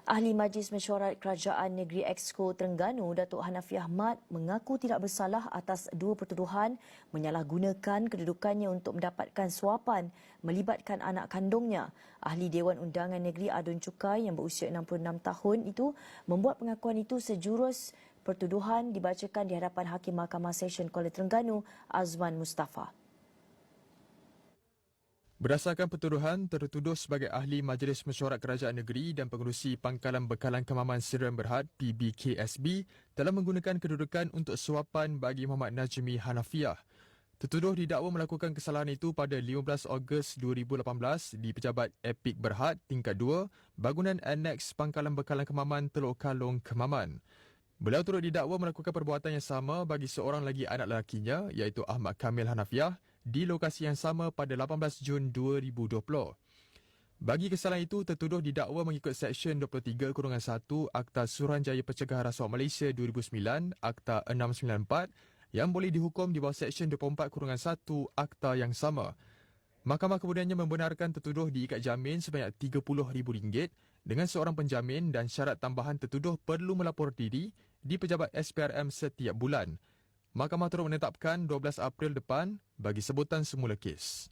Ahli Majlis Mesyuarat Kerajaan Negeri Exco Terengganu, Datuk Hanafi Ahmad mengaku tidak bersalah atas dua pertuduhan menyalahgunakan kedudukannya untuk mendapatkan suapan melibatkan anak kandungnya. Ahli Dewan Undangan Negeri Adun Cukai yang berusia 66 tahun itu membuat pengakuan itu sejurus pertuduhan dibacakan di hadapan Hakim Mahkamah Session Kuala Terengganu, Azman Mustafa. Berdasarkan pertuduhan, tertuduh sebagai ahli Majlis Mesyuarat Kerajaan Negeri dan pengerusi Pangkalan Bekalan Kemaman Sdn Berhad PBKSB telah menggunakan kedudukan untuk suapan bagi Muhammad Najmi Hanafiah. Tertuduh didakwa melakukan kesalahan itu pada 15 Ogos 2018 di Pejabat Epik Berhad tingkat 2, bangunan aneks Pangkalan Bekalan Kemaman Teluk Kalong, Kemaman. Beliau turut didakwa melakukan perbuatan yang sama bagi seorang lagi anak lelakinya iaitu Ahmad Kamil Hanafiah di lokasi yang sama pada 18 Jun 2020. Bagi kesalahan itu, tertuduh didakwa mengikut Seksyen 23-1 Akta Suruhanjaya Pencegahan Rasuah Malaysia 2009, Akta 694 yang boleh dihukum di bawah Seksyen 24-1 Akta yang sama. Mahkamah kemudiannya membenarkan tertuduh diikat jamin sebanyak RM30,000 dengan seorang penjamin dan syarat tambahan tertuduh perlu melapor diri di Pejabat SPRM setiap bulan. Mahkamah turut menetapkan 12 April depan bagi sebutan semula kes.